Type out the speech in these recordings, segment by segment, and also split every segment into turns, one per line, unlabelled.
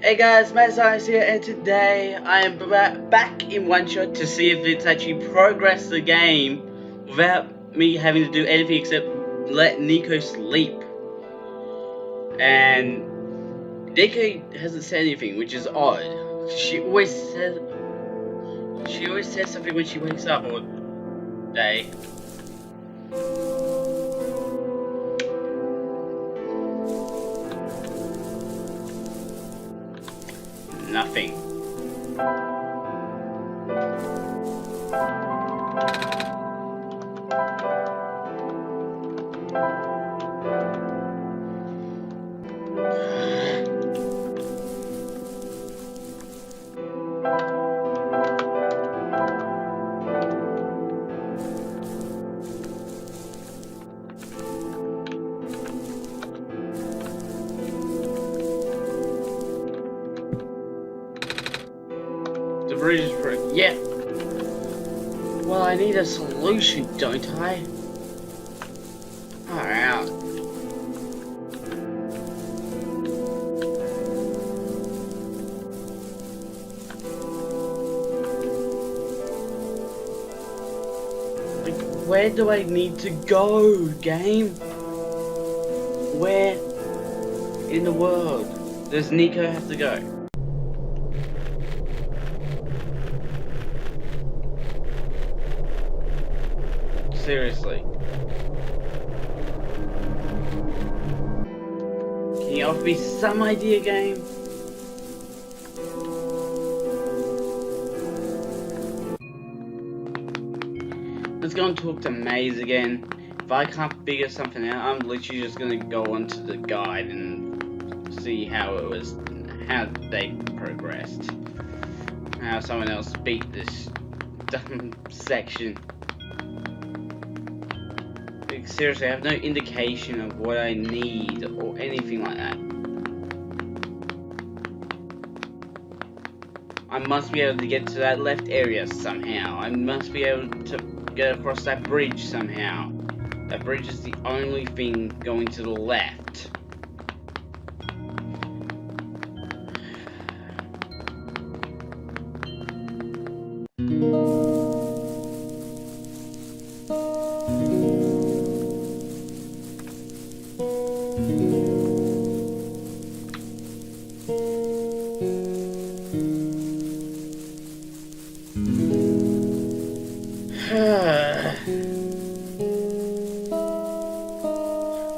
Hey guys, Matt Science here, and today I am back in OneShot to see if it's actually progressed the game without me having to do anything except let Nico sleep. And Nico hasn't said anything, which is odd. She always says something when she wakes up all day. Nothing. The bridge is broken. Yeah. Well, I need a solution, don't I? Alright. Like, where do I need to go, game? Where in the world does Nico have to go? Seriously. Can you offer me some idea, game? Let's go and talk to Maze again. If I can't figure something out, I'm literally just gonna go onto the guide and see how it was, how they progressed. How someone else beat this dumb section. Seriously, I have no indication of what I need or anything like that. I must be able to get to that left area somehow. I must be able to get across that bridge somehow. That bridge is the only thing going to the left.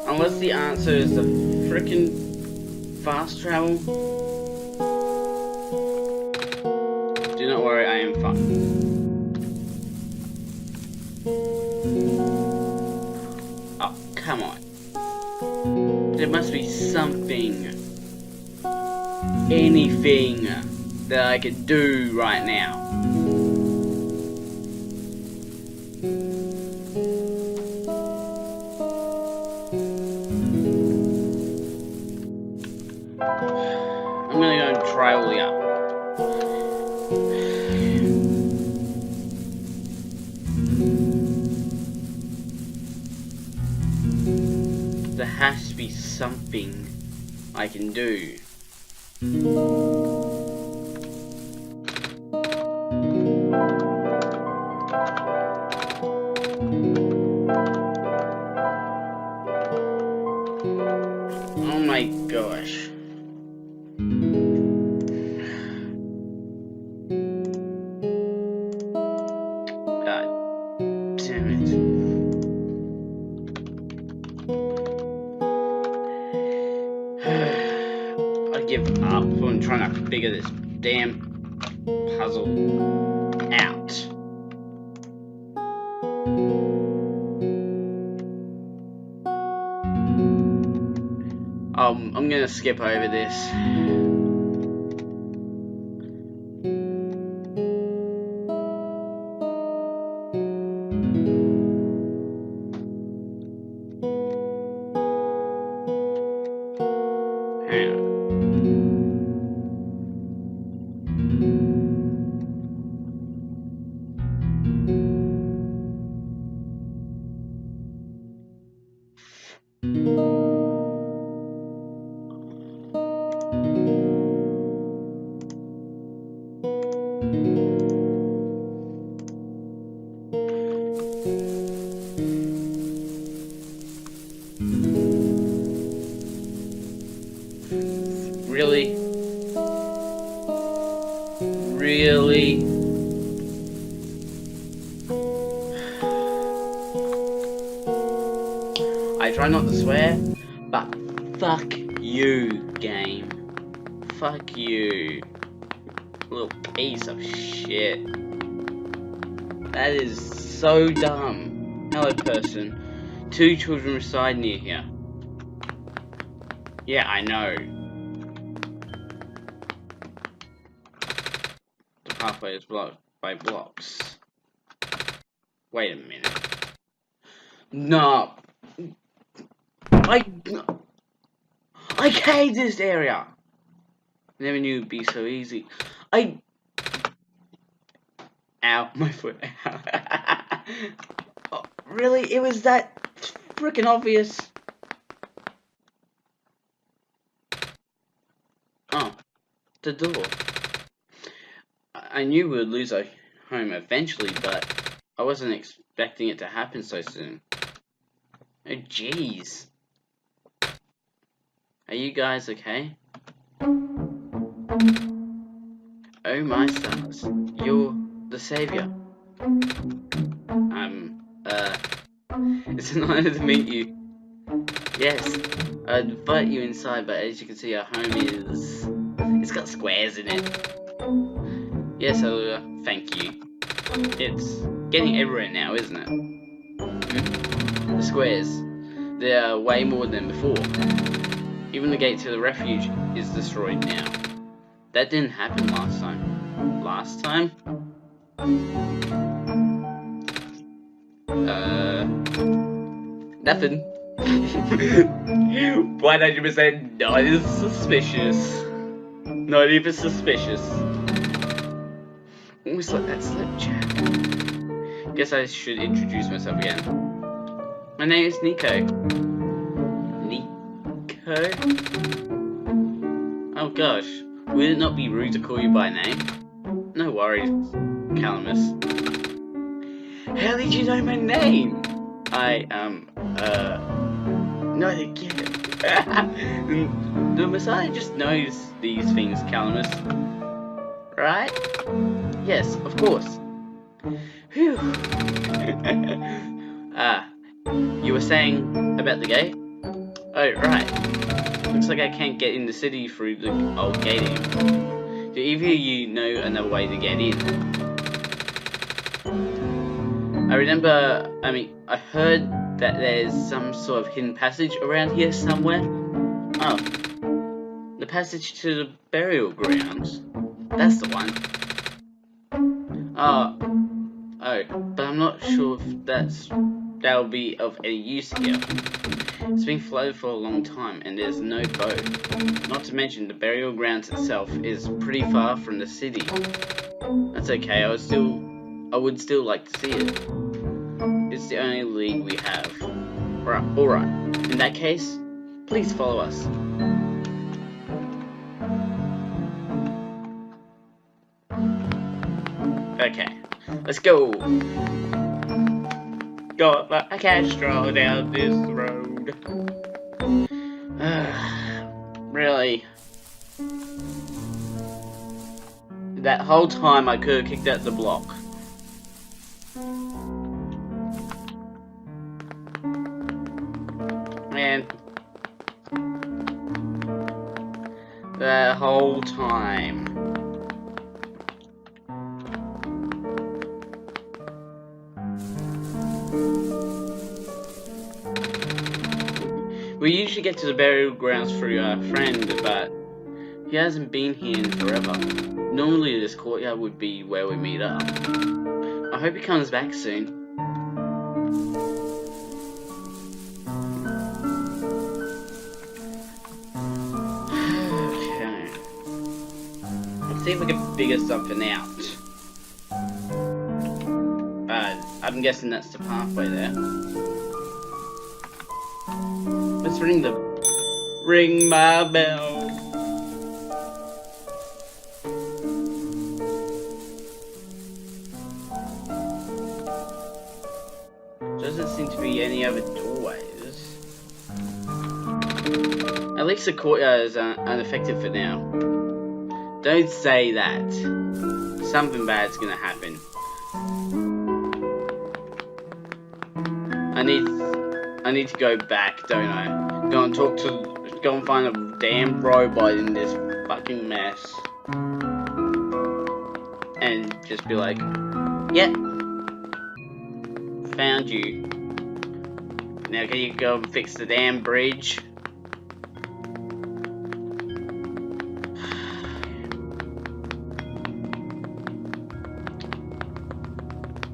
Unless the answer is the frickin' fast travel. Do not worry, I am fine. Oh, come on. There must be something, anything that I could do right now. I'm gonna go and try all the up. There has to be something I can do. Oh my gosh. God damn it. I give up on trying to figure this damn puzzle out. I'm gonna skip over this. Hang on. Really? Really? I try not to swear, but fuck you, game. Fuck you. Little piece of shit. That is so dumb. Hello, person. 2 children reside near here. Yeah, I know. The pathway is blocked by blocks. Wait a minute. No. I hate this area. Never knew it'd be so easy. Ow, my foot. Oh, really? It was that freaking obvious. Oh, the door. I knew we would lose our home eventually, but I wasn't expecting it to happen so soon. Oh, jeez. Are you guys okay? Oh my stars, you're the savior. It's an honor to meet you. Yes, I'd invite you inside, but as you can see, our home it's got squares in it. Yes, thank you. It's getting everywhere now, isn't it? The squares, there are way more than before. Even the gate to the refuge is destroyed now. That didn't happen last time. Last time? Nothing. 100% not suspicious. Not even suspicious. Almost like that slip check. Guess I should introduce myself again. My name is Nico. Nico? Oh gosh, would it not be rude to call you by name? No worries, Calamus. How did you know my name? No, they can't. The Messiah just knows these things, Calamus. Right? Yes, of course. Phew. You were saying about the gate? Oh, right. Looks like I can't get in the city through the old gating. Do either of you know another way to get in? I heard that there's some sort of hidden passage around here somewhere. Oh. The passage to the burial grounds. That's the one. Oh, but I'm not sure if that'll be of any use here. It's been flooded for a long time and there's no boat. Not to mention the burial grounds itself is pretty far from the city. That's okay, I would still like to see it. It's the only lead we have. Alright. In that case, please follow us. Okay, let's go. Got like a cash stroll down this road. Really? That whole time I could have kicked out the block. Man. That whole time. We usually get to the burial grounds through our friend, but he hasn't been here in forever. Normally this courtyard would be where we meet up. I hope he comes back soon. Okay. Let's see if we can figure something out. I'm guessing that's the pathway there. Let's ring my bell. Doesn't seem to be any other doorways. At least the courtyard is unaffected for now. Don't say that. Something bad's gonna happen. I need to go back, don't I? Go and find a damn robot in this fucking mess. And just be like, yep. Found you. Now can you go and fix the damn bridge?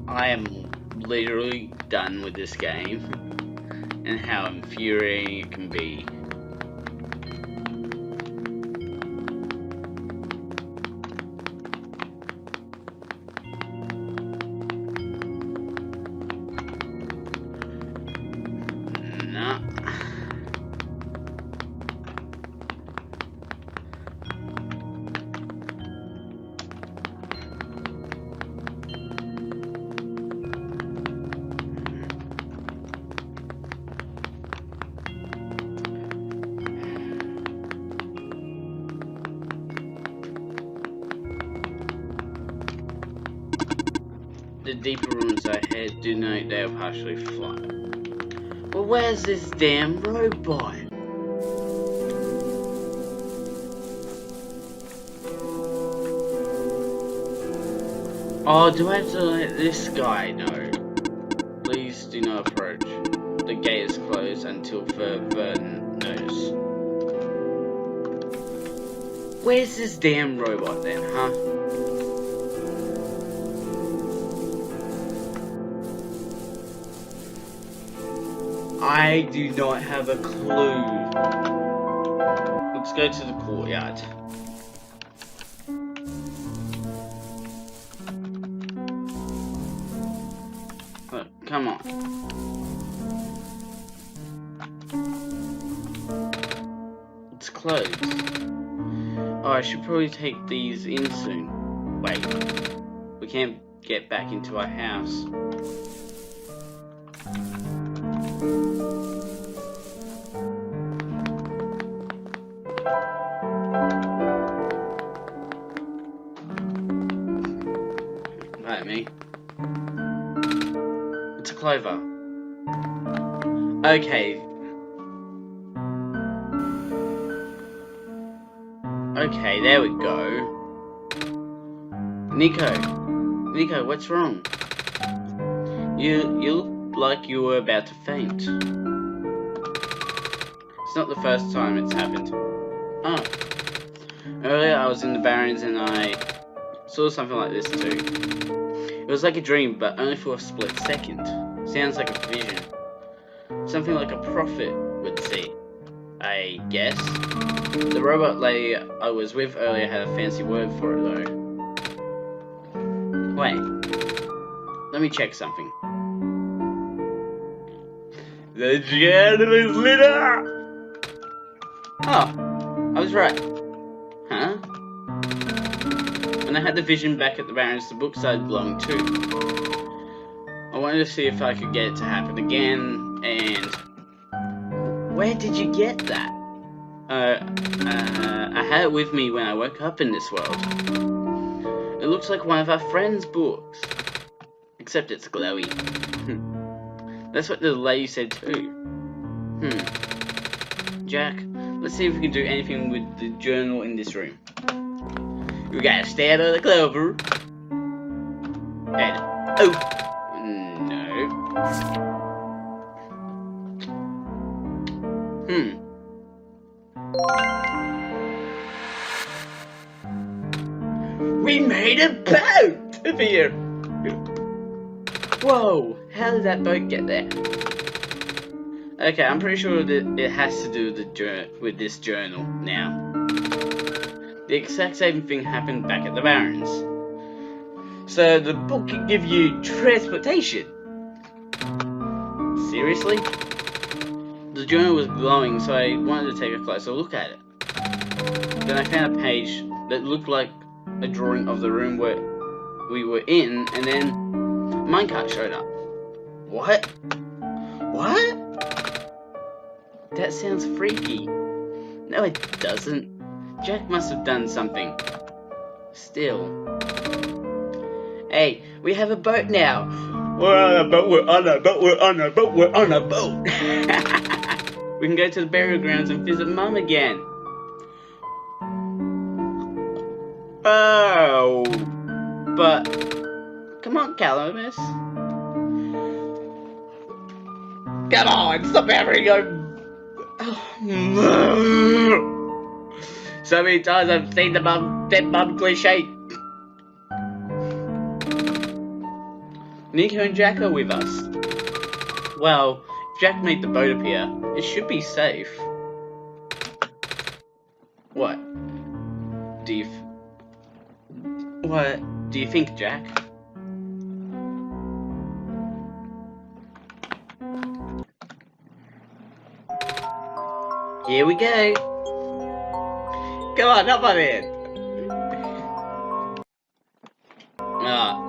I am literally done with this game and how infuriating it can be. Nah. The deeper rooms ahead do note they are partially flat. Well, where's this damn robot? Oh, do I have to let this guy know? Please do not approach. The gate is closed until further notice. Where's this damn robot then, huh? I do not have a clue. Let's go to the courtyard. Look, come on. It's closed. Oh, I should probably take these in soon. Wait. We can't get back into our house. Right, me. It's a clover. Okay. Okay, there we go. Nico, what's wrong? You look like you were about to faint. It's not the first time it's happened. Oh. Earlier I was in the Barrens and I saw something like this too. It was like a dream, but only for a split second. Sounds like a vision. Something like a prophet would see, I guess. The robot lady I was with earlier had a fancy word for it though. Wait. Let me check something. The journal is lit up! Oh, I was right. Huh? When I had the vision back at the Barrens, the book started glowing too. I wanted to see if I could get it to happen again, and... Where did you get that? I had it with me when I woke up in this world. It looks like one of our friends' books. Except it's glowy. That's what the lady said too. Jack, let's see if we can do anything with the journal in this room. We gotta stay out of the clover. And oh no. We made a boat of here. Whoa, how did that boat get there? Okay, I'm pretty sure that it has to do with this journal now. The exact same thing happened back at the Barrens. So the book can give you transportation. Seriously? The journal was glowing, so I wanted to take a closer look at it. Then I found a page that looked like a drawing of the room where we were in, and then a minecart showed up. What? What? That sounds freaky. No, it doesn't. Jack must have done something. Still. Hey, we have a boat now. We're on a boat, we're on a boat, we're on a boat, we're on a boat. We can go to the burial grounds and visit Mum again. Oh. But, come on, Calamus. Come on, stop having go. So many times I've seen the dead mum cliche. Nico and Jack are with us. Well, if Jack made the boat appear, it should be safe. What? What do you think, Jack? Here we go. Come on, hop on in. Ah.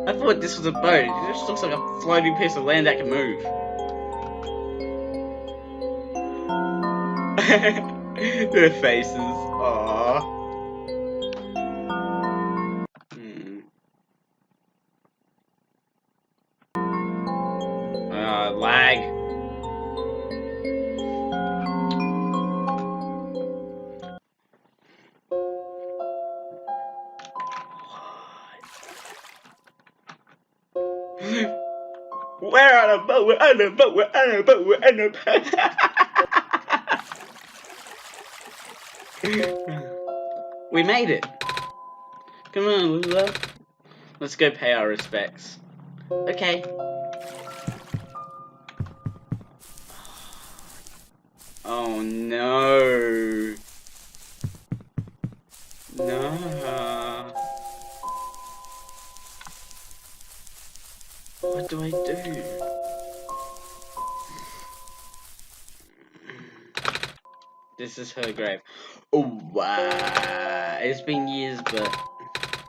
I thought this was a boat. It just looks like a floating piece of land that can move. Their faces. Aww. Lag. We're on a boat, we're on a boat, we're on a boat, we're on a boat. We made it. Come on, Lula. Let's go pay our respects. Okay. Oh no. No. What do I do? This is her grave. Oh wow. It's been years, but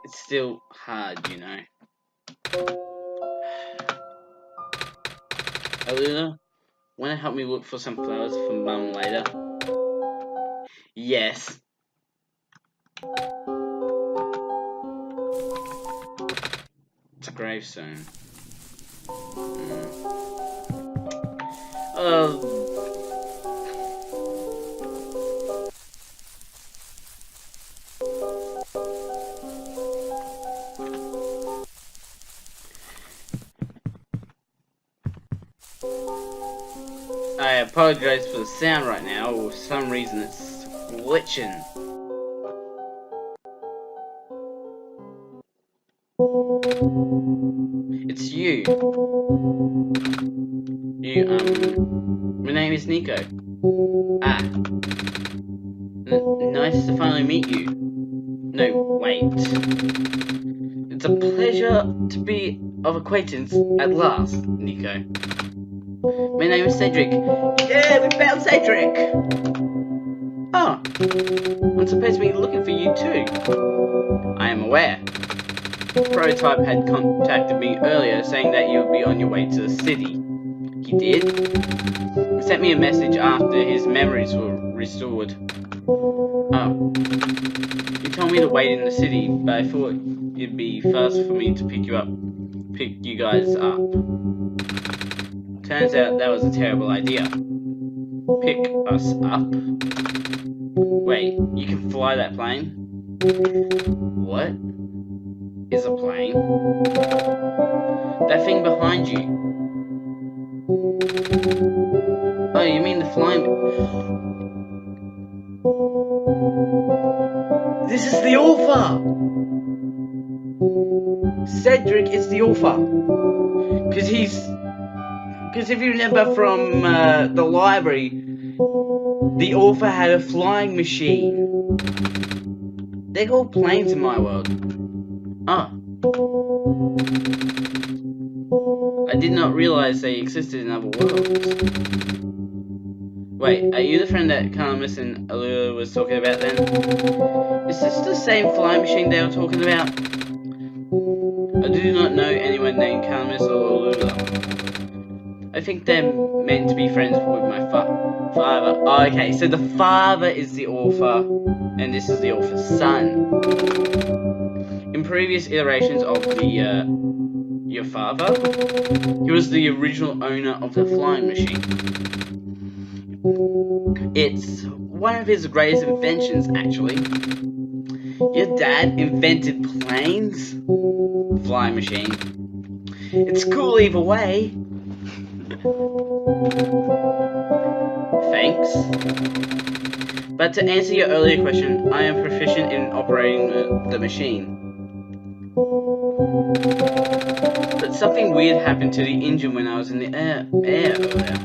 it's still hard, you know. Aluna, wanna help me look for some flowers for Mum later? Yes. It's a gravestone. I apologize for the sound right now, or for some reason it's glitching. It's you. My name is Nico. Ah. Nice to finally meet you. No, wait. It's a pleasure to be of acquaintance at last, Nico. My name is Cedric. Yeah, we found Cedric! Oh, I'm supposed to be looking for you too. I am aware. Prototype had contacted me earlier saying that you would be on your way to the city. He did? He sent me a message after his memories were restored. Oh. He told me to wait in the city, but I thought it'd be faster for me to pick you guys up. Turns out that was a terrible idea. Pick us up? Wait, you can fly that plane? What is a plane? That thing behind you. Oh, you mean the flying... This is the author! Cedric is the author. Because if you remember from the library, the author had a flying machine. They're called planes in my world. Oh. I did not realize they existed in other worlds. Wait, are you the friend that Calamus and Alula was talking about then? Is this the same flying machine they were talking about? I do not I think they're meant to be friends with my father. Oh, okay, so the father is the author, and this is the author's son. In previous iterations of your father, he was the original owner of the flying machine. It's one of his greatest inventions, actually. Your dad invented planes? Flying machine. It's cool either way. Thanks. But to answer your earlier question, I am proficient in operating the machine. But something weird happened to the engine when I was in the air earlier.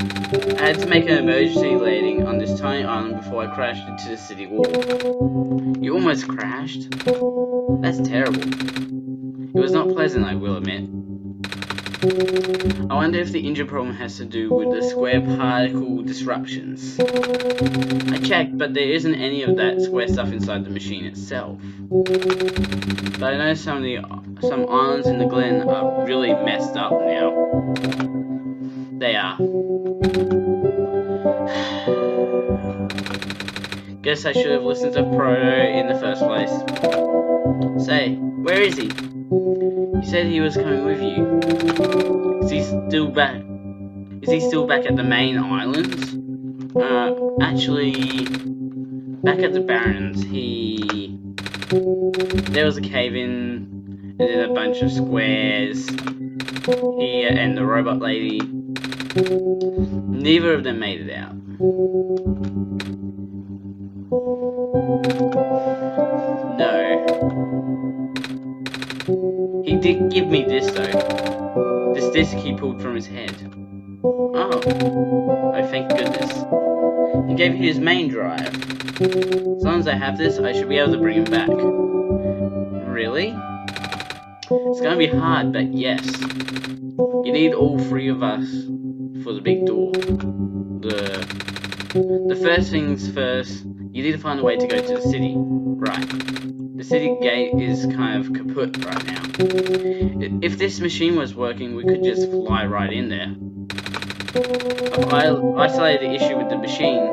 I had to make an emergency landing on this tiny island before I crashed into the city wall. You almost crashed? That's terrible. It was not pleasant, I will admit. I wonder if the engine problem has to do with the square particle disruptions. I checked, but there isn't any of that square stuff inside the machine itself. But I know some islands in the Glen are really messed up now. They are. Guess I should have listened to Proto in the first place. Say, where is he? He said he was coming with you. Is he still back? Is he still back at the main islands? Actually, back at the Barrens, there was a cave-in, and then a bunch of squares. He and the robot lady. Neither of them made it out. No. He did give me this though. This disc he pulled from his head. Oh, thank goodness. He gave me his main drive. As long as I have this, I should be able to bring him back. Really? It's gonna be hard, but yes. You need all three of us for the big door. The first things first, you need to find a way to go to the city. Right. The city gate is kind of kaput right now. If this machine was working, we could just fly right in there. I isolated the issue with the machine,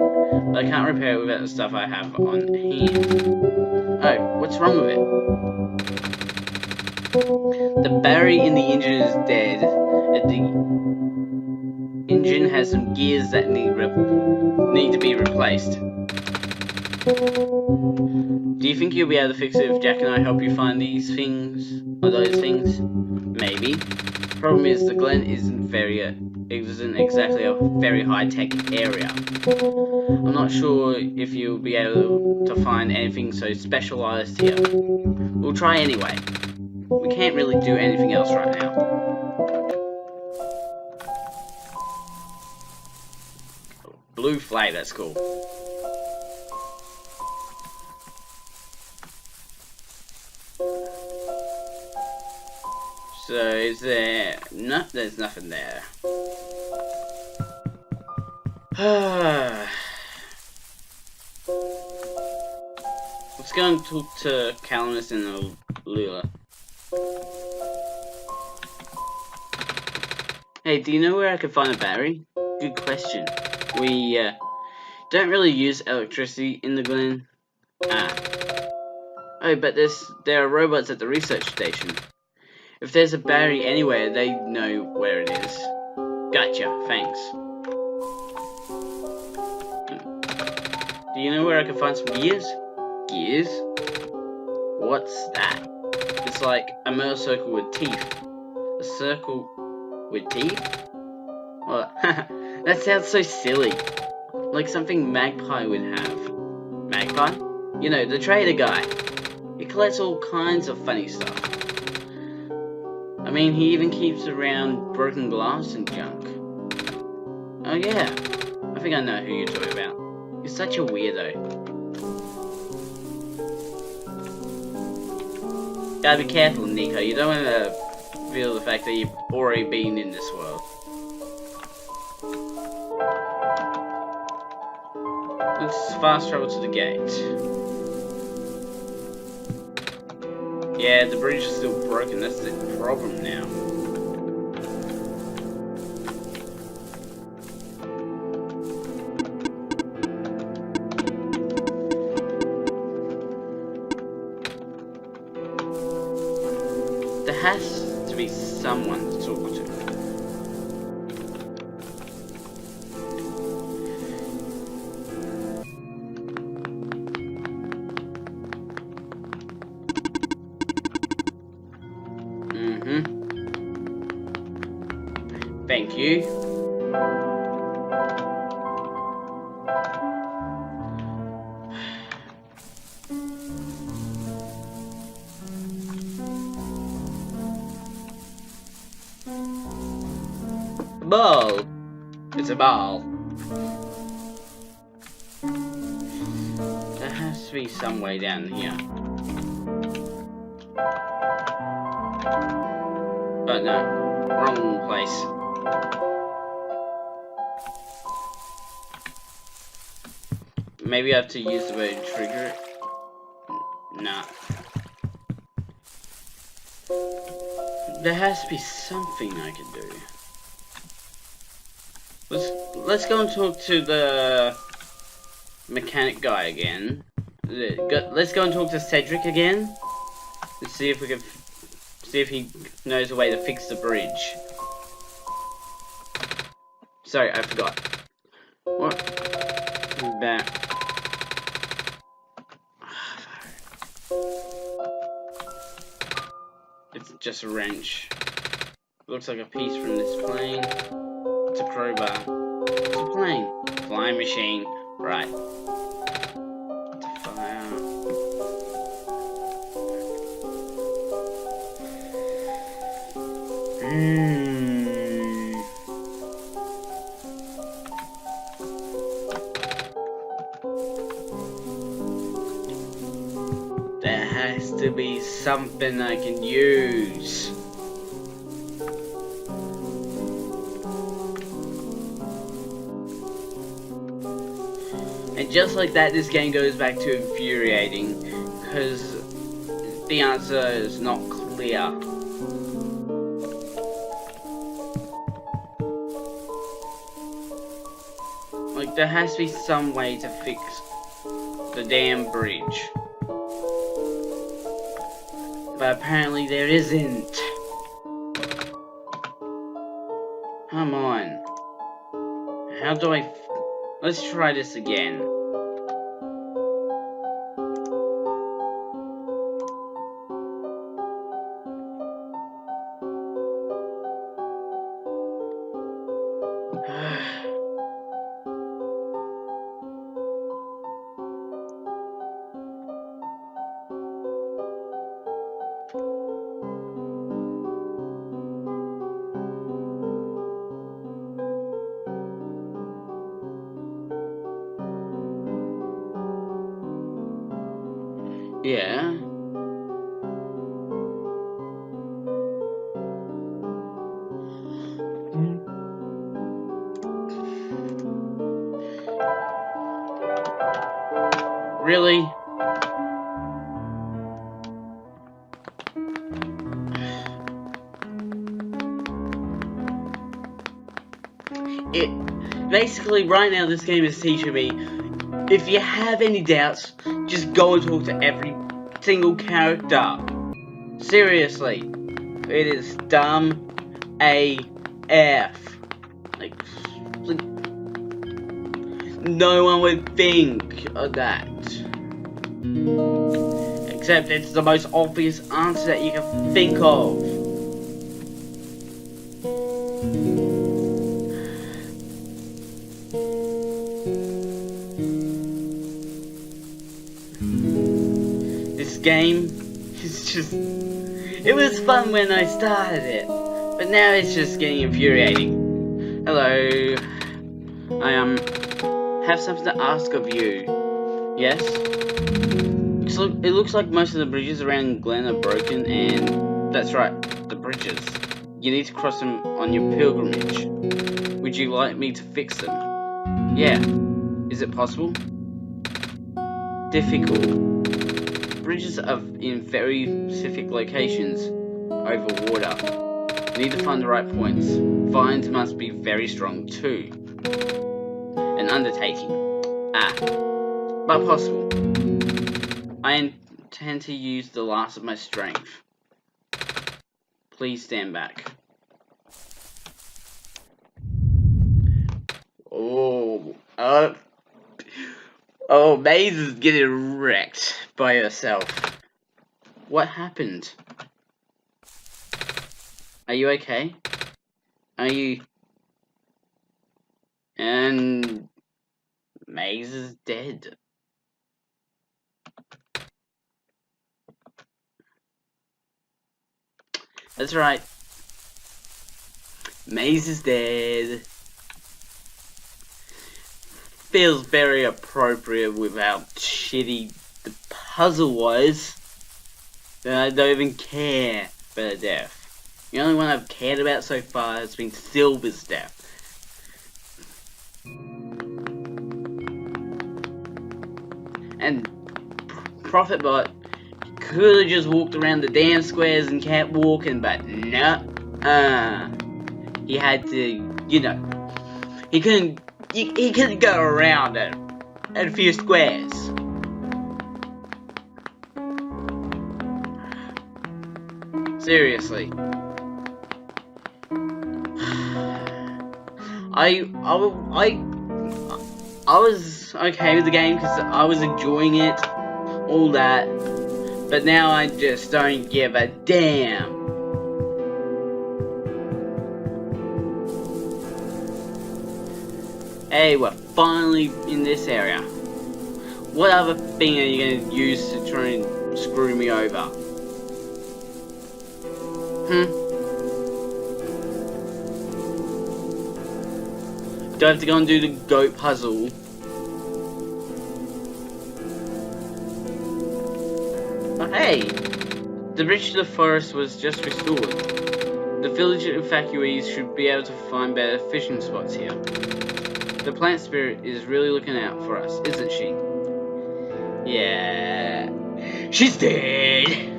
but I can't repair it without the stuff I have on hand. Oh, what's wrong with it? The battery in the engine is dead. The engine has some gears that need to be replaced. Do you think you'll be able to fix it if Jack and I help you find these things, or those things? Maybe. Problem is, the Glen isn't exactly a very high-tech area. I'm not sure if you'll be able to find anything so specialized here. We'll try anyway. We can't really do anything else right now. Blue flag, that's cool. So is there... No, there's nothing there. Let's go and talk to Calamus and Lula. Hey, do you know where I can find a battery? Good question. We don't really use electricity in the Glen. Oh, but there are robots at the research station. If there's a battery anywhere, they know where it is. Gotcha, thanks. Do you know where I can find some gears? Gears? What's that? It's like a metal circle with teeth. A circle with teeth? Well, that sounds so silly. Like something Magpie would have. Magpie? You know, the trader guy. He collects all kinds of funny stuff. I mean, he even keeps around broken glass and junk. Oh yeah, I think I know who you're talking about. You're such a weirdo. Gotta be careful, Nico. You don't want to feel the fact that you've already been in this world. Let's fast travel to the gate. Yeah, the bridge is still broken. That's the problem now. has to be someone to talk to. Thank you. Ball. It's a ball. There has to be some way down here. But no, wrong place. Maybe I have to use the word trigger it. Nah. There has to be something I can do. Let's go and talk to the mechanic guy again. Let's go and talk to Cedric again. And see if we can see if he knows a way to fix the bridge. Sorry, I forgot. What? Back. It's just a wrench. Looks like a piece from this plane. It's a crowbar. It's a plane. Flying machine. Right. It's a fire. There has to be something I can use. And just like that, this game goes back to infuriating, because the answer is not clear. Like, there has to be some way to fix the damn bridge. But apparently there isn't. Come on. How do I... Let's try this again. Yeah. Really? Basically, right now this game is teaching me, if you have any doubts, just go and talk to every single character. Seriously. It is dumb AF. Like, no one would think of that. Except it's the most obvious answer that you can think of. This game is just... It was fun when I started it, but now it's just getting infuriating. Hello. I have something to ask of you. Yes? It looks like most of the bridges around Glen are broken, and that's right, the bridges. You need to cross them on your pilgrimage. Would you like me to fix them? Yeah. Is it possible? Difficult. Bridges are in very specific locations over water. You need to find the right points. Vines must be very strong too. An undertaking. But possible. I intend to use the last of my strength. Please stand back. Oh, oh, Maze is getting wrecked by herself. What happened? Are you okay? Are you... And... Maze is dead. That's right. Maze is dead. Feels very appropriate with how shitty the puzzle was. That I don't even care about the death. The only one I've cared about so far has been Silver's death. And Prophetbot could have just walked around the damn squares and kept walking, but no. He had to, you know, he couldn't go around at a few squares. Seriously. I was okay with the game because I was enjoying it, all that, but now I just don't give a damn. Hey, we're finally in this area. What other thing are you gonna use to try and screw me over? Do I have to go and do the goat puzzle? Oh, hey! The bridge to the forest was just restored. The village evacuees should be able to find better fishing spots here. The plant spirit is really looking out for us, isn't she? Yeah. She's dead!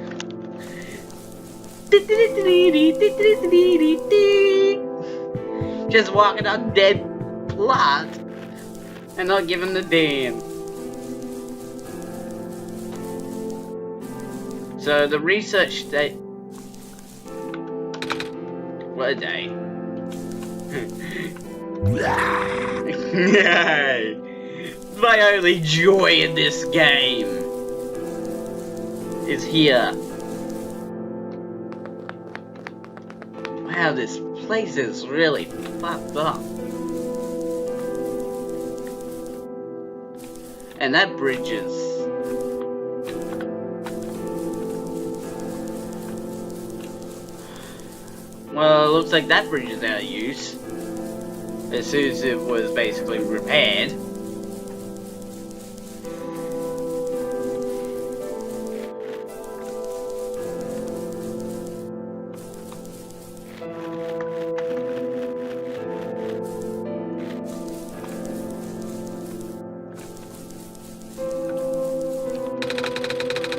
Just walking on dead plot and not giving the damn. So the research day. What a day. My only joy in this game is here. Wow, this place is really fucked up. And that bridge is... Well, it looks like that bridge is out of use. As soon as it was basically repaired.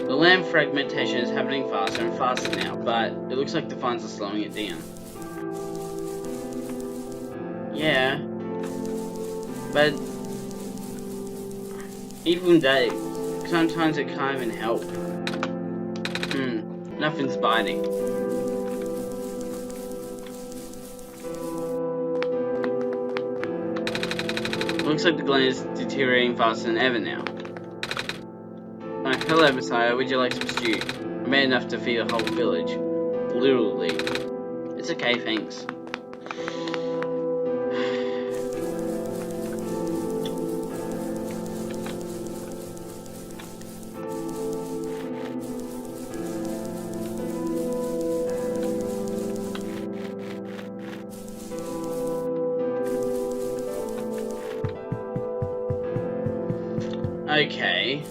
The land fragmentation is happening faster and faster now, but it looks like the funds are slowing it down. Yeah, but even that, sometimes it can't even help. Nothing's biting. Looks like the glen is deteriorating faster than ever now. Hello, Messiah, would you like some stew? I made enough to feed a whole village. Literally. It's okay, thanks. Okay.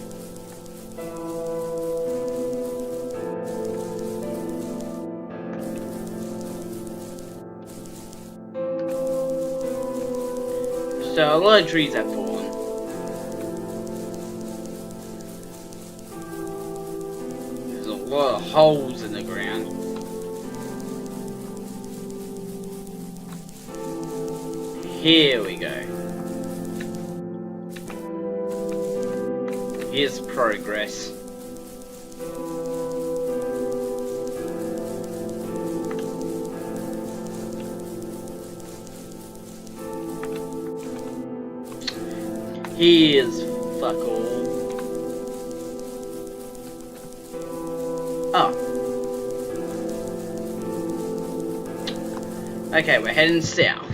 So a lot of trees have fallen. There's a lot of holes in the ground. Here we go. Here's progress. Here's fuck all. Oh. Okay, we're heading south.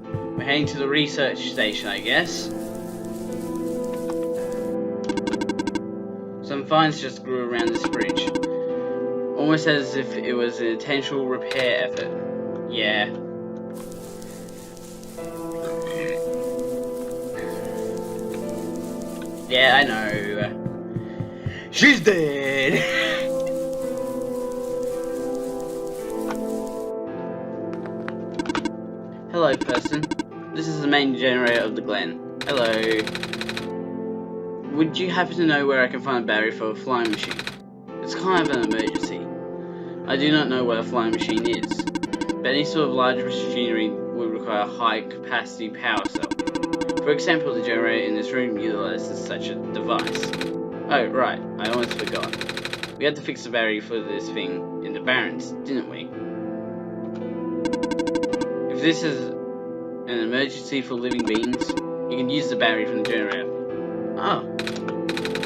We're heading to the research station, I guess. Some vines just grew around this bridge. Almost as if it was an intentional repair effort. Yeah. Yeah, I know. She's dead! Hello, person. This is the main generator of the Glen. Hello. Would you happen to know where I can find a battery for a flying machine? It's kind of an emergency. I do not know what a flying machine is, but any sort of large machinery would require a high-capacity power cell. For example, the generator in this room utilizes such a device. Oh, right, I almost forgot. We had to fix the battery for this thing in the Barrens, didn't we? If this is an emergency for living beings, you can use the battery from the generator. Oh,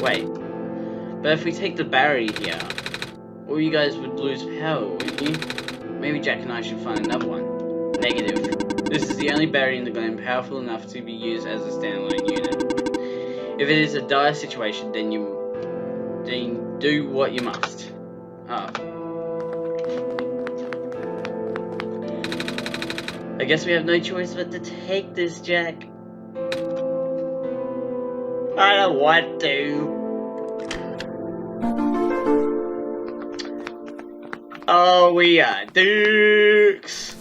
wait. But if we take the battery here, all you guys would lose power, wouldn't you? Maybe Jack and I should find another one. Negative. This is the only battery in the Glen powerful enough to be used as a standalone unit. If it is a dire situation, then do what you must. Oh. I guess we have no choice but to take this, Jack. I don't want to. Oh, we are dukes.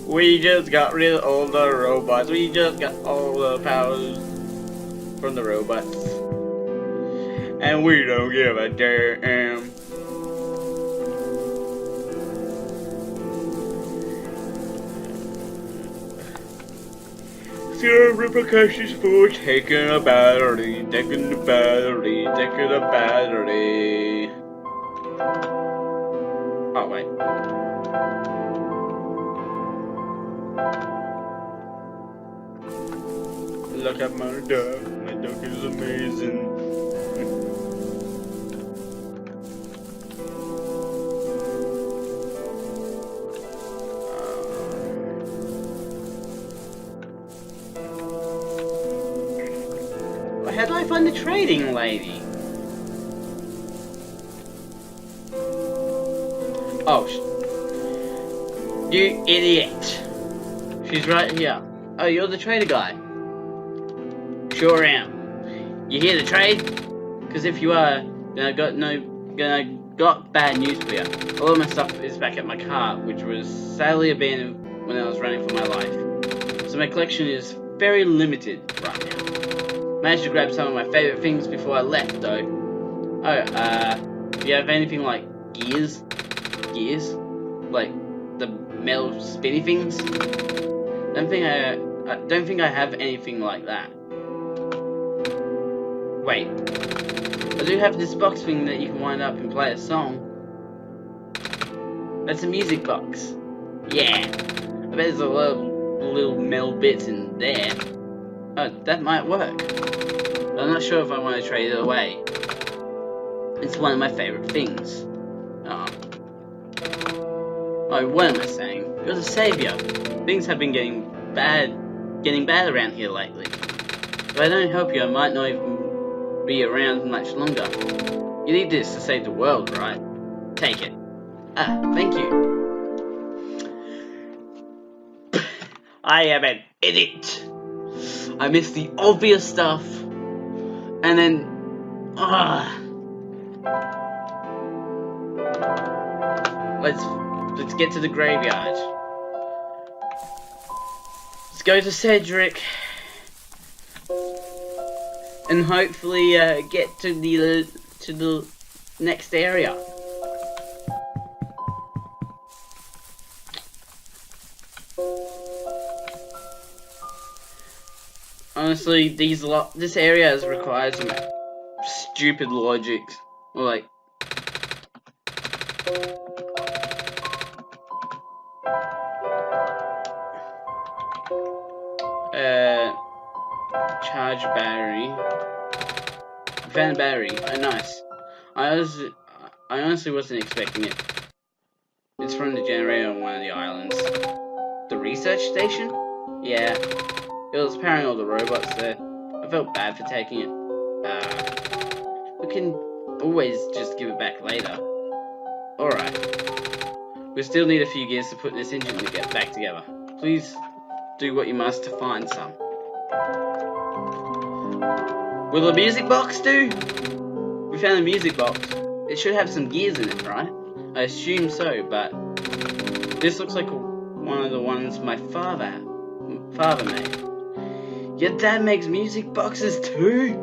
We just got rid of all the robots. We just got all the powers from the robots. And we don't give a damn. Zero repercussions for taking a battery, taking a battery, taking a battery. Oh, wait. Look at my dog. My dog is amazing. How do I find the trading lady? Oh, you idiot. She's right here. Oh, you're the trader guy. Sure am. You here to trade? Because if you are, then I got bad news for you. A lot of my stuff is back at my car, which was sadly abandoned when I was running for my life. So my collection is very limited right now. Managed to grab some of my favorite things before I left, though. Oh, do you have anything like gears? Gears? Like the metal spinny things? I don't think I have anything like that. Wait, I do have this box thing that you can wind up and play a song. That's a music box. Yeah, I bet there's a lot of little metal bits in there. Oh, that might work. But I'm not sure if I want to trade it away. It's one of my favorite things. Oh, what am I saying? You're the savior. Things have been getting bad around here lately. If I don't help you, I might not even be around much longer. You need this to save the world, right? Take it. Ah, thank you. I am an idiot. I missed the obvious stuff, and then, Let's get to the graveyard. Let's go to Cedric, and hopefully get to the next area. Honestly, this area has required some stupid logic, or like Charge battery. Found a battery. Oh, nice. I honestly wasn't expecting it. It's from the generator on one of the islands. The research station? Yeah. It was powering all the robots there. I felt bad for taking it. We can always just give it back later. Alright. We still need a few gears to put this engine to get back together. Please do what you must to find some. Will the music box do? We found a music box. It should have some gears in it, right? I assume so, but this looks like one of the ones my father made. Your dad makes music boxes too?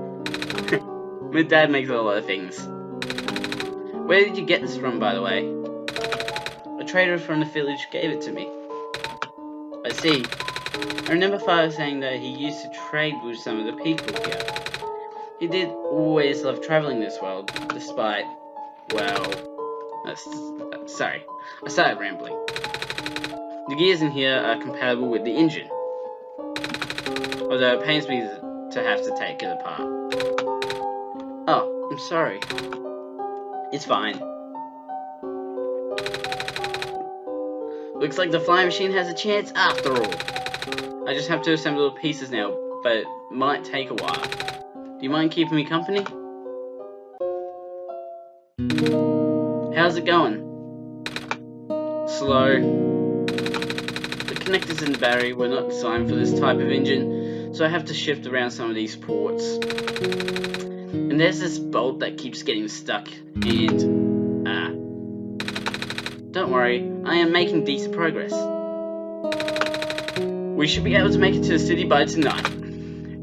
My dad makes a lot of things. Where did you get this from, by the way? A trader from the village gave it to me. I see. I remember father saying that he used to trade with some of the people here. He did always love traveling this world, despite, well, sorry, I started rambling. The gears in here are compatible with the engine, although it pains me to have to take it apart. Oh, I'm sorry. It's fine. Looks like the flying machine has a chance after all. I just have to assemble the pieces now, but it might take a while. Do you mind keeping me company? How's it going? Slow. The connectors in the battery were not designed for this type of engine, so I have to shift around some of these ports. And there's this bolt that keeps getting stuck, and don't worry, I am making decent progress. We should be able to make it to the city by tonight,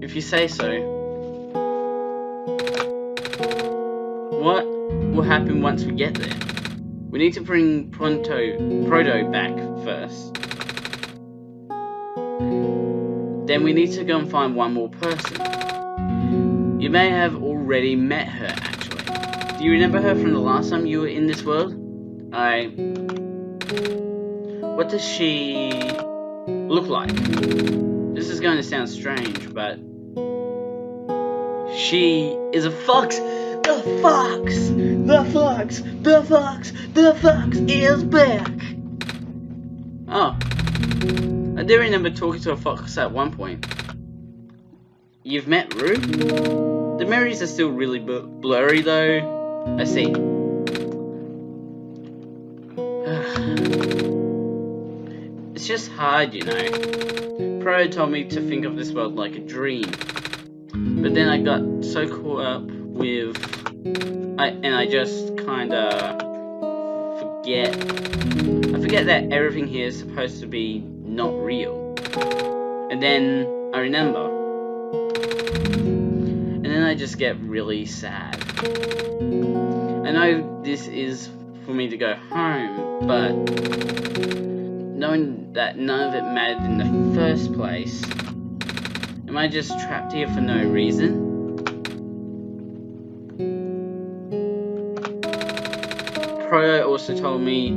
if you say so. What will happen once we get there? We need to bring Proto back first. Then we need to go and find one more person. You may have already met her, actually. Do you remember her from the last time you were in this world? What does she look like? This is going to sound strange, but she is a fox. The fox! The fox! The fox! The fox is back! Oh. I do remember talking to a fox at one point. You've met Rue? The memories are still really blurry though. I see. It's just hard, you know. Pro told me to think of this world like a dream. But then I got so caught up with... I just kinda forget. I forget that everything here is supposed to be not real. And then I remember. And then I just get really sad. I know this is for me to go home, but knowing that none of it mattered in the first place, am I just trapped here for no reason? Proto also told me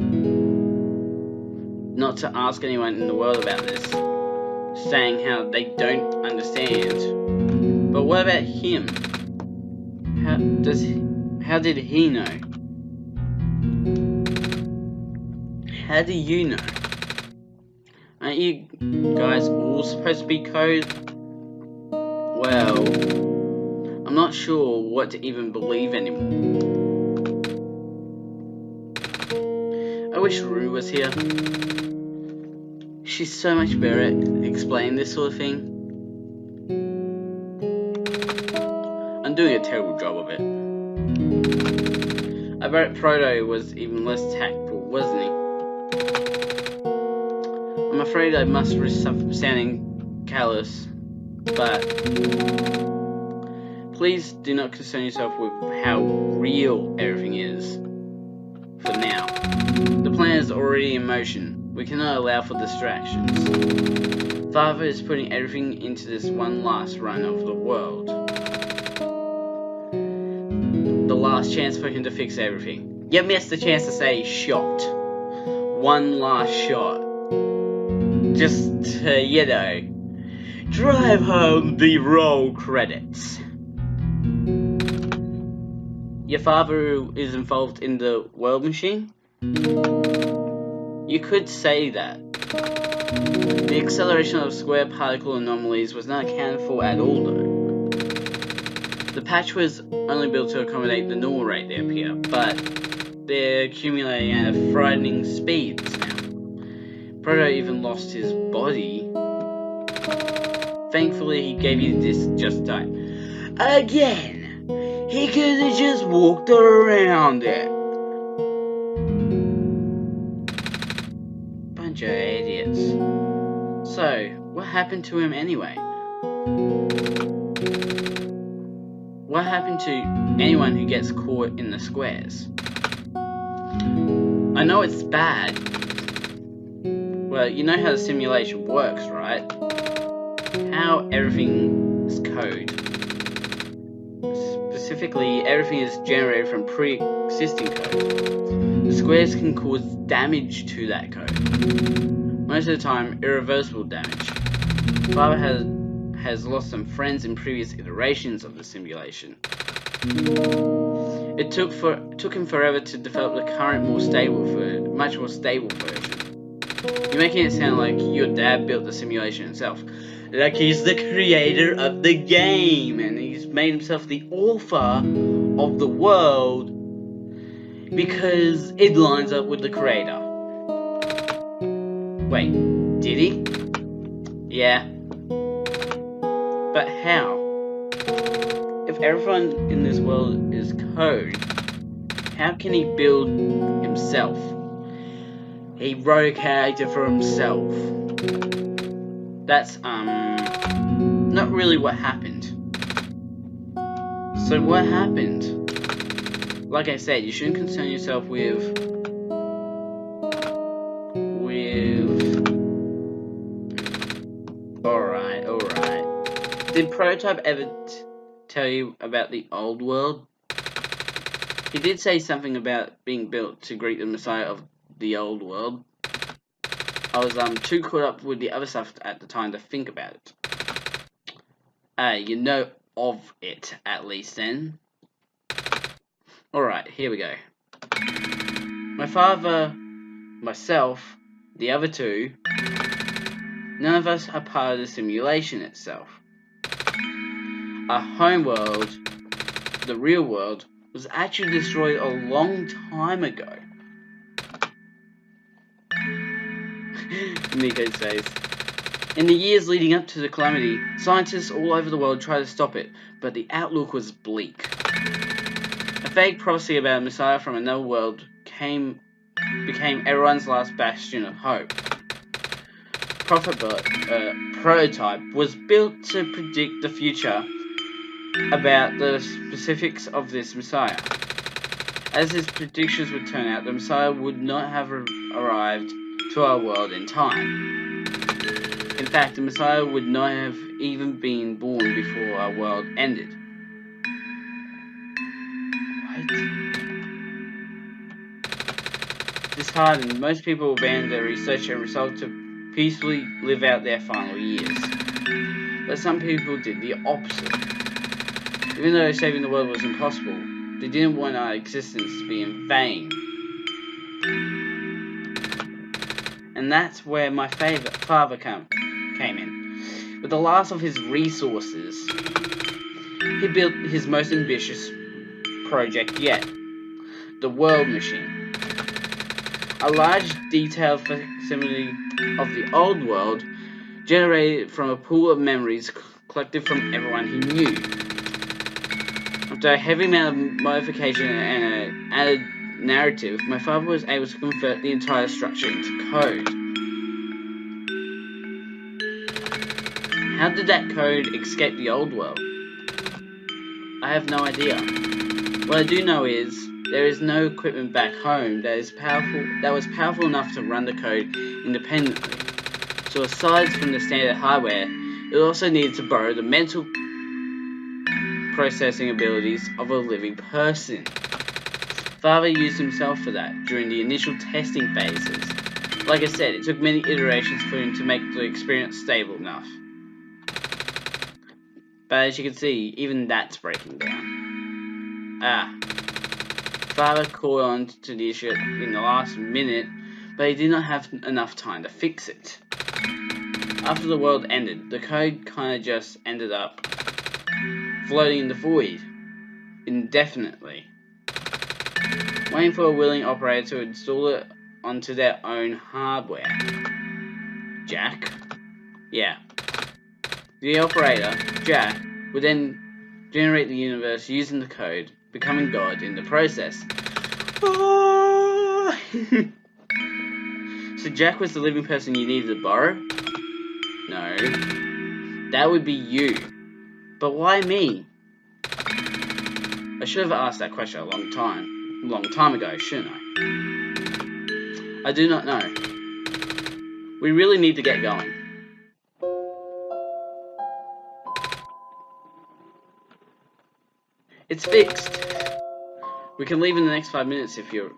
not to ask anyone in the world about this, saying how they don't understand. But what about him? How did he know? How do you know? Aren't you guys all supposed to be code? Well, I'm not sure what to even believe anymore. I wish Rue was here. She's so much better at explaining this sort of thing. I'm doing a terrible job of it. I bet Proto was even less tactful, wasn't he? I'm afraid I must risk sounding callous, but please do not concern yourself with how real everything is. For now. The plan is already in motion. We cannot allow for distractions. Father is putting everything into this one last run of the world. The last chance for him to fix everything. You missed the chance to say shot. One last shot. Just to, you know, drive home the roll credits. Your father is involved in the world machine? You could say that. The acceleration of square particle anomalies was not accounted for at all, though. The patch was only built to accommodate the normal rate they appear, but they're accumulating at a frightening speeds now. Proto even lost his body. Thankfully, he gave you this just time. Again! He could have just walked around it. Bunch of idiots. So, what happened to him anyway? What happened to anyone who gets caught in the squares? I know it's bad. Well, you know how the simulation works, right? How everything is code. Specifically, everything is generated from pre-existing code. The squares can cause damage to that code. Most of the time, irreversible damage. Father has lost some friends in previous iterations of the simulation. It took him forever to develop the current, much more stable version. You're making it sound like your dad built the simulation himself. Like he's the creator of the game and he's made himself the author of the world because it lines up with the creator. Wait, did he? Yeah. But how? If everyone in this world is code, how can he build himself? He wrote a character for himself. That's, not really what happened. So what happened? Like I said, you shouldn't concern yourself with... Alright. Did Prototype ever tell you about the old world? He did say something about being built to greet the Messiah of the old world. I was too caught up with the other stuff at the time to think about it. You know of it, at least then. Alright, here we go. My father, myself, the other two, none of us are part of the simulation itself. Our home world, the real world, was actually destroyed a long time ago. Nico says. In the years leading up to the calamity, scientists all over the world tried to stop it, but the outlook was bleak. A vague prophecy about a Messiah from another world became everyone's last bastion of hope. Prototype was built to predict the future about the specifics of this Messiah. As his predictions would turn out, the Messiah would not have arrived to our world in time. In fact, the Messiah would not have even been born before our world ended. What? Disheartened, most people abandoned their research and resolved to peacefully live out their final years. But some people did the opposite. Even though saving the world was impossible, they didn't want our existence to be in vain. And that's where my father came in. With the last of his resources, he built his most ambitious project yet, the world machine. A large, detailed facsimile of the old world, generated from a pool of memories collected from everyone he knew. After a heavy amount of modification and an added narrative, my father was able to convert the entire structure into code. How did that code escape the old world? I have no idea. What I do know is, there is no equipment back home that was powerful enough to run the code independently. So aside from the standard hardware, it also needed to borrow the mental processing abilities of a living person. Father used himself for that during the initial testing phases. Like I said, it took many iterations for him to make the experience stable enough. But as you can see, even that's breaking down. Father caught on to the issue in the last minute, but he did not have enough time to fix it. After the world ended, the code kinda just ended up floating in the void, indefinitely, waiting for a willing operator to install it onto their own hardware. Jack? Yeah. The operator, Jack, would then generate the universe using the code, becoming God in the process. Oh! So Jack was the living person you needed to borrow? No. That would be you. But why me? I should have asked that question a long time ago, shouldn't I? I do not know. We really need to get going. It's fixed. We can leave in the next 5 minutes if you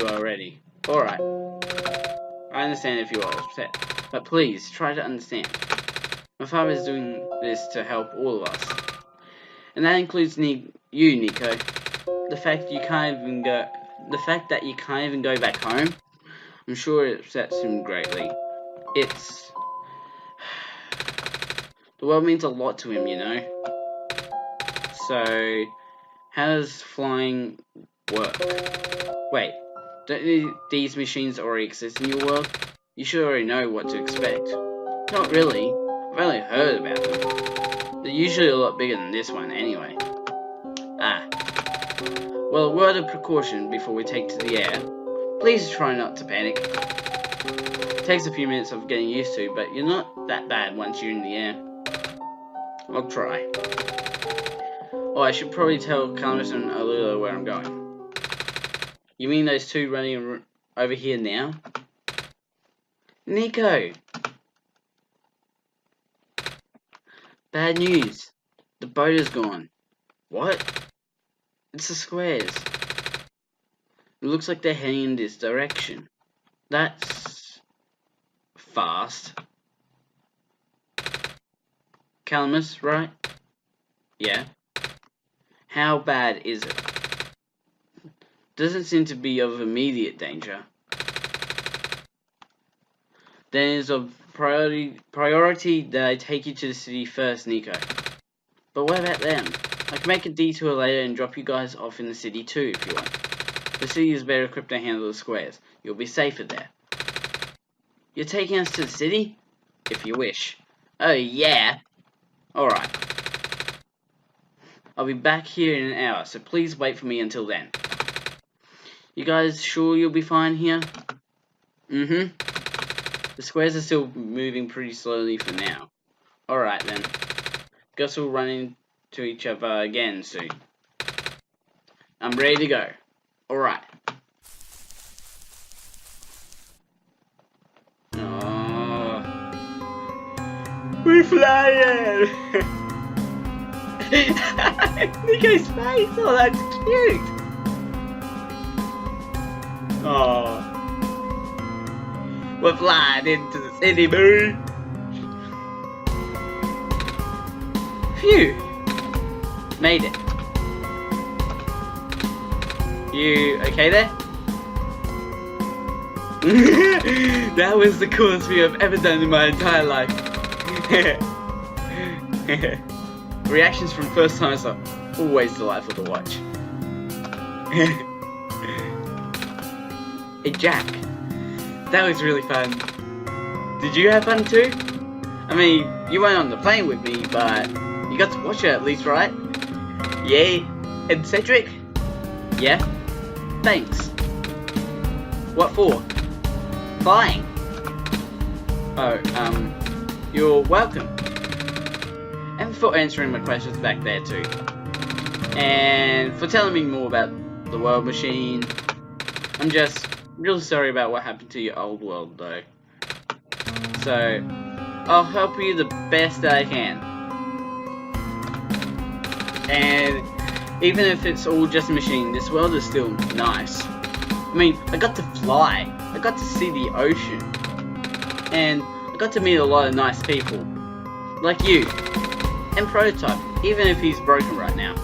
are ready. Alright. I understand if you are upset. But please, try to understand. My father is doing this to help all of us. And that includes you, Nico. The fact that you can't even go back home, I'm sure it upsets him greatly. The world means a lot to him, you know. So, how does flying work? Wait, don't these machines already exist in your world? You should already know what to expect. Not really. I've only heard about them. They're usually a lot bigger than this one, anyway. Well, a word of precaution before we take to the air. Please try not to panic. It takes a few minutes of getting used to, but you're not that bad once you're in the air. I'll try. Oh, I should probably tell Calamus and Alula where I'm going. You mean those two running over here now? Nico! Bad news. The boat is gone. What? It's the squares. It looks like they're heading in this direction. That's fast. Calamus, right? Yeah. How bad is it? Doesn't seem to be of immediate danger. Then it's of priority that I take you to the city first, Nico. But what about them? I can make a detour later and drop you guys off in the city too, if you want. The city is better equipped to handle the squares. You'll be safer there. You're taking us to the city? If you wish. Oh, yeah. Alright. I'll be back here in an hour, so please wait for me until then. You guys sure you'll be fine here? Mm-hmm. The squares are still moving pretty slowly for now. Alright then. Guess we'll run into each other again soon. I'm ready to go. Alright. Oh. We're flying! Nico's face! Oh, that's cute! Oh. We're flying into the city, boo! Phew! Made it. You okay there? That was the coolest thing I've ever done in my entire life. Reactions from first timers are always delightful to watch. Hey Jack, that was really fun. Did you have fun too? I mean, you weren't on the plane with me, but you got to watch it at least, right? Yay! And Cedric? Yeah? Thanks. What for? Flying. Oh, you're welcome. And for answering my questions back there too. And for telling me more about the world machine. I'm just really sorry about what happened to your old world though. So, I'll help you the best that I can. And even if it's all just a machine, this world is still nice. I mean, I got to fly, I got to see the ocean, and I got to meet a lot of nice people, like you, and Prototype, even if he's broken right now.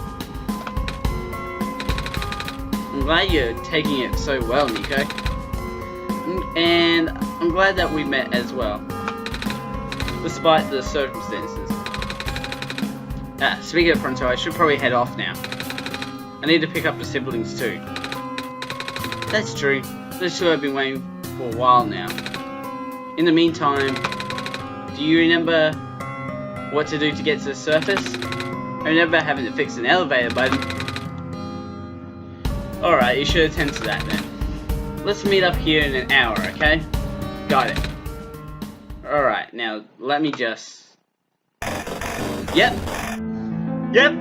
I'm glad you're taking it so well, Nico, and I'm glad that we met as well, despite the circumstances. Speaking of Pronto, I should probably head off now. I need to pick up the siblings too. That's true. Those two I've been waiting for a while now. In the meantime, do you remember what to do to get to the surface? I remember having to fix an elevator button. Alright, you should attend to that then. Let's meet up here in an hour, okay? Got it. Alright, now let me just... Yep! Yep!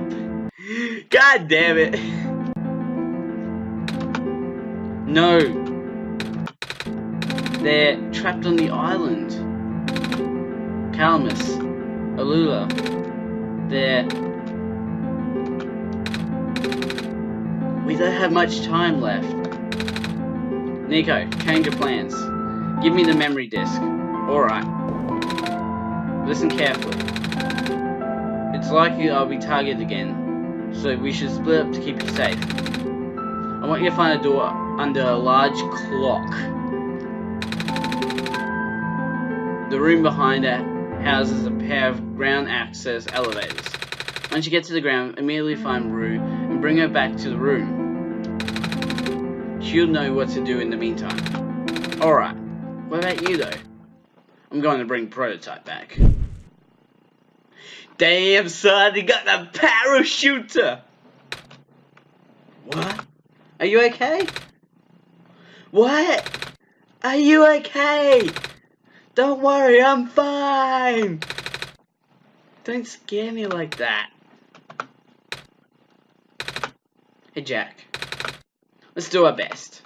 God damn it! No! They're trapped on the island. Calamus, Alula, they're... We don't have much time left. Nico, change your plans. Give me the memory disk. Alright. Listen carefully. It's likely I'll be targeted again, so we should split up to keep you safe. I want you to find a door under a large clock. The room behind it houses a pair of ground access elevators. Once you get to the ground, immediately find Rue and bring her back to the room. She'll know what to do in the meantime. Alright, what about you though? I'm going to bring Prototype back. Damn son, he got the parachuter! What? Are you okay? What? Are you okay? Don't worry, I'm fine! Don't scare me like that. Hey Jack, let's do our best.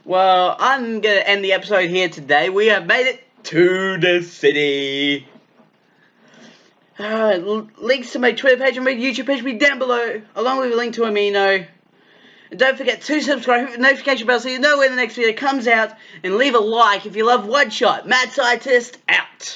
Well, I'm gonna end the episode here today. We have made it to the city. Links to my Twitter page and my YouTube page will be down below, along with a link to Amino. And don't forget to subscribe, hit the notification bell so you know when the next video comes out, and leave a like if you love OneShot. Mad Scientist out.